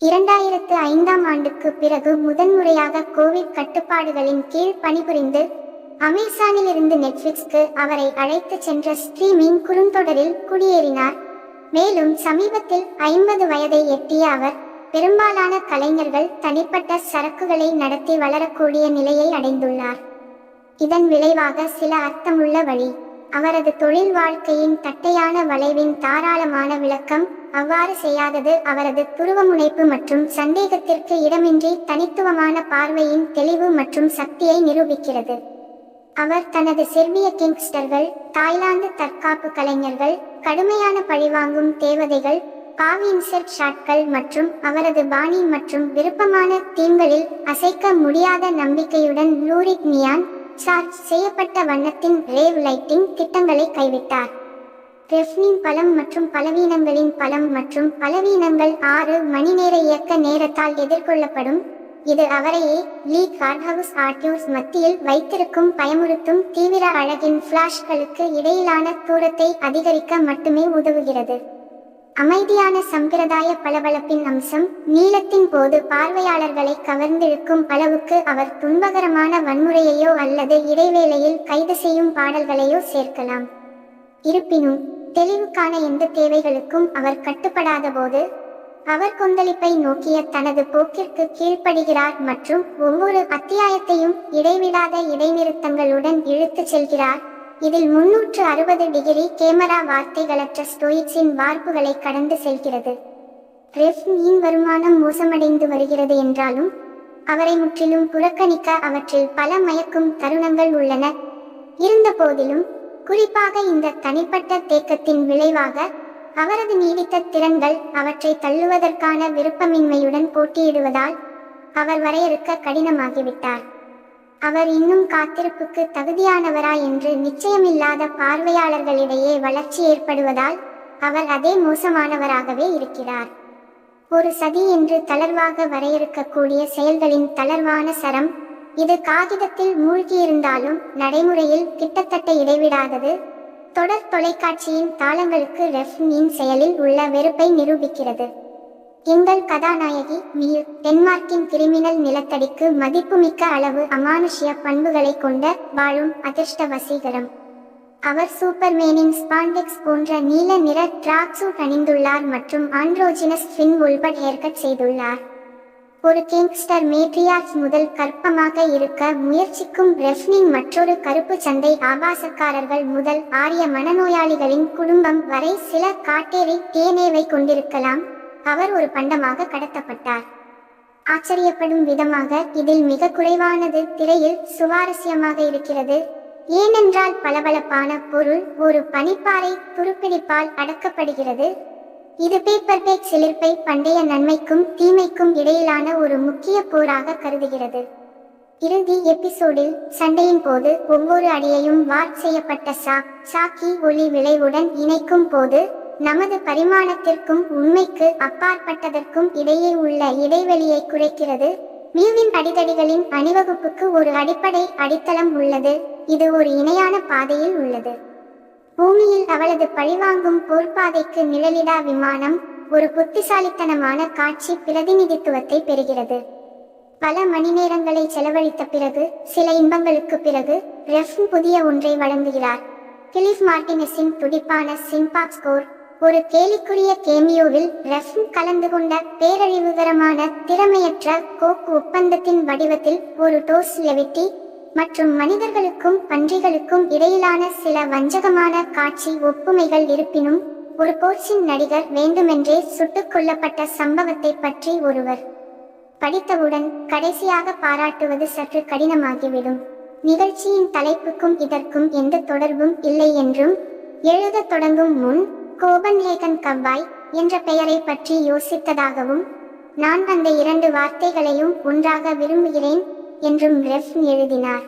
2005ஆம் ஆண்டுக்கு பிறகு முதன்முறையாக கோவிட் கட்டுப்பாடுகளின் கீழ் பணிபுரிந்து அமேசானிலிருந்து நெட்ஃபிளிக்ஸ்க்கு அவரை அழைத்துச் சென்ற ஸ்ட்ரீமிங் குறுந்தொடரில் குடியேறினார். மேலும் சமீபத்தில் 50 வயதை எட்டிய அவர் பெரும்பாலான கலைஞர்கள் தனிப்பட்ட சரக்குகளை நடத்தி வளரக்கூடிய நிலையை அடைந்துள்ளார். இதன் விளைவாக சில அர்த்தமுள்ள வழி. அவரது தொழில் வாழ்க்கையின் தட்டையான வளைவின் தாராளமான விளக்கம் அவ்வாறு செய்யாதது அவரது துருவமுனைப்பு மற்றும் சந்தேகத்திற்கு இடமின்றி தனித்துவமான பார்வையின் தெளிவு மற்றும் சக்தியை நிரூபிக்கிறது. அவர் தனது செர்பிய கிங்ஸ்டர்கள், தாய்லாந்து தற்காப்பு கலைஞர்கள், கடுமையான பழிவாங்கும் தேவதைகள், பாவி இன்சர்ட் ஷாட்கள் மற்றும் அவரது பாணி மற்றும் விருப்பமான தீம்களில் அசைக்க முடியாத நம்பிக்கையுடன் லூரிக் நியான் சார்ஜ் செய்யப்பட்ட வண்ணத்தின் ரேவ் லைட்டிங் திட்டங்களை கைவிட்டார். ரெஃப்னின் பலம் மற்றும் பலவீனங்களின் பலம் மற்றும் பலவீனங்கள் 6 மணிநேர இயக்க நேரத்தால் எதிர்கொள்ளப்படும். இது அவரையே லீ கார்ட்ஹவுஸ் ஆர்டியூஸ் மத்தியில் வைத்திருக்கும் பயமுறுத்தும் தீவிர அழகின் ஃபிளாஷ்களுக்கு இடையிலான தூரத்தை அதிகரிக்க மட்டுமே உதவுகிறது. அமைதியான சம்பிரதாய பளபளப்பின் அம்சம் நீளத்தின் போது பார்வையாளர்களை கவர்ந்திழுக்கும் அளவுக்கு அவர் துன்பகரமான வன்முறையையோ அல்லது இடைவேளையில் கைது செய்யும் பாடல்களையோ சேர்க்கலாம். இருப்பினும் தெளிவுக்கான எந்த தேவைகளுக்கும் அவர் கட்டுப்படாத போது அவர் கொந்தளிப்பை நோக்கிய தனது போக்கிற்கு கீழ்ப்படுகிறார் மற்றும் ஒவ்வொரு அத்தியாயத்தையும் இடைவிடாத இடைநிறுத்தங்களுடன் இழுத்துச் செல்கிறார். இதில் 360 டிகிரி கேமரா வார்த்தைகளற்ற ஸ்டோயிக்ஸின் வார்ப்புகளை கடந்து செல்கிறது. ரெஃப்னியின் வருமானம் மோசமடைந்து வருகிறது என்றாலும் அவரை முற்றிலும் புறக்கணிக்க அவற்றில் பல மயக்கும் தருணங்கள் உள்ளன. இருந்த போதிலும் குறிப்பாக இந்த தனிப்பட்ட தேக்கத்தின் விளைவாக அவரது நீடித்த திறன்கள் அவற்றை தள்ளுவதற்கான விருப்பமின்மையுடன் போட்டியிடுவதால் அவர் வரையறுக்க கடினமாகிவிட்டார். அவர் இன்னும் காத்திருப்புக்கு தகுதியானவரா என்று நிச்சயமில்லாத பார்வையாளர்களிடையே வளர்ச்சி ஏற்படுவதால் அவர் அதே மோசமானவராகவே இருக்கிறார். ஒரு சதி என்று தளர்வாக வரையறுக்கக்கூடிய செயல்களின் தளர்வான சரம். இது காகிதத்தில் மூழ்கியிருந்தாலும் நடைமுறையில் கிட்டத்தட்ட இடைவிடாதது. தொடர் தொலைக்காட்சியின் தாளங்களுக்கு ரெஃப்னின் செயலில் உள்ள வெறுப்பை நிரூபிக்கிறது. எங்கள் கதாநாயகி மீர் டென்மார்க்கின் கிரிமினல் நிலத்தடிக்கு மதிப்புமிக்க அளவு அமானுஷ்ய பண்புகளை கொண்ட வாழும் அதிர்ஷ்ட வசீகரம். அவர் சூப்பர்மேனின் ஸ்பாண்டெக்ஸ் போன்ற நீல நிற ட்ராக் சூட் அணிந்துள்ளார் மற்றும் ஆண்ட்ரோஜினஸ் ஃபின் உள்பட் ஹேர்கட் செய்துள்ளார். ஒரு கேங்ஸ்டர் மேட்ரியார்ச் முதல் கற்பமாக இருக்க முயற்சிக்கும் ரெஃப்னின் மற்றொரு கருப்பு சந்தை ஆபாசக்காரர்கள் முதல் ஆரிய மனநோயாளிகளின் குடும்பம் வரை சில காட்டேரி டிஎன்ஏவை கொண்டிருக்கலாம். அவர் ஒரு பண்டமாக கடத்தப்பட்டார். ஆச்சரியப்படும் விதமாக இதில் மிக குறைவானது திரையில் சுவாரஸ்யமாக இருக்கிறது. ஏனென்றால் பளபளப்பான பொருள் ஒரு பனிப்பாறை துருப்பிடிப்பால் அடக்கப்படுகிறது. இது பேப்பர் பேக் சிலிர்ப்பை பண்டைய நன்மைக்கும் தீமைக்கும் இடையிலான ஒரு முக்கிய போராக கருதுகிறது. இறுதி எபிசோடில் சண்டையின் போது ஒவ்வொரு அடியையும் வார்ட் செய்யப்பட்ட சாக்கி ஒளி விளைவுடன் இணைக்கும் போது நமது பரிமாணத்திற்கும் உண்மைக்கு அப்பாற்பட்டதற்கும் இடையே உள்ள இடைவெளியை குறைக்கிறது. மியூவின் அடிதடிகளின் அணிவகுப்புக்கு ஒரு அடிப்படை அடித்தளம் உள்ளது. இது ஒரு இணையான பாதையில் உள்ளது. பூமியில் அவளது பழிவாங்கும் போர்ப்பாதைக்கு நிழலிடா விமானம் ஒரு புத்திசாலித்தனமான காட்சி பிரதிநிதித்துவத்தை பெறுகிறது. பல மணிநேரங்களை செலவழித்த பிறகு சில இன்பங்களுக்கு பிறகு ரெஃப்ன் புதிய ஒன்றை வழங்குகிறார். கிலிஃப் மார்டினஸின் துடிப்பான சின்பாக் ஸ்கோர். ஒரு கேலிக்குரிய கேமியோவில் ரெஃப்ன் கலந்து கொண்ட பேரழிவுகரமான திறமையற்ற கோக் ஒப்பந்தத்தின் வடிவத்தில் ஒரு டோஸ் லெவிட்டி மற்றும் மனிதர்களுக்கும் பன்றிகளுக்கும் இடையிலான சில வஞ்சகமான காட்சி ஒப்புமைகள் இருப்பினும் ஒரு போர்ச்சின் நடிகர் வேண்டுமென்றே சுட்டுக் கொல்லப்பட்ட சம்பவத்தை பற்றி ஒருவர் படித்தவுடன் கடைசியாக பாராட்டுவது சற்று கடினமாகிவிடும். நிகழ்ச்சியின் தலைப்புக்கும் இதற்கும் எந்த தொடர்பும் இல்லை என்றும் எழுதத் தொடங்கும் முன் கோபன்ஹேகன் கவ்பாய் என்ற பெயரை பற்றி யோசித்ததாகவும் நான் அந்த 2 வார்த்தைகளையும் ஒன்றாக விரும்புகிறேன் என்றும் ரெஃப்ன் எழுதினார்.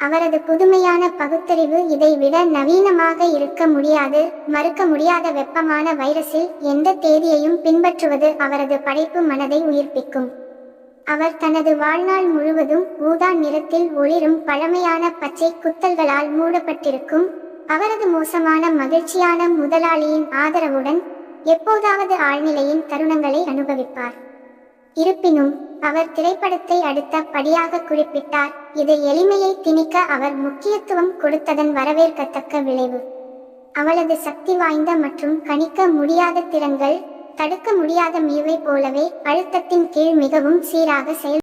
அவரது புதுமையான பகுத்தறிவு இதை விட நவீனமாக இருக்க முடியாது. மறுக்க முடியாத வெப்பமான வைரஸில் எந்த தேதியையும் பின்பற்றுவது அவரது படைப்பு மனதை உயிர்ப்பிக்கும். அவர் தனது வாழ்நாள் முழுவதும் ஊதா நிறத்தில் ஒளிரும் பழமையான பச்சை குத்தல்களால் மூடப்பட்டிருக்கும். அவரது மோசமான மகிழ்ச்சியான முதலாளியின் ஆதரவுடன் எப்போதாவது ஆழ்நிலையின் தருணங்களை அனுபவிப்பார். இருப்பினும் அவர் திரைப்படத்தை அடுத்த படியாக குறிப்பிட்டார். இது எளிமையை திணிக்க அவர் முக்கியத்துவம் கொடுத்ததன் வரவேற்கத்தக்க விளைவு. அவளது சக்தி வாய்ந்த மற்றும் கணிக்க முடியாத திறன்கள், தடுக்க முடியாத மியூவை போலவே அழுத்தத்தின் கீழ் மிகவும் சீராக செயல்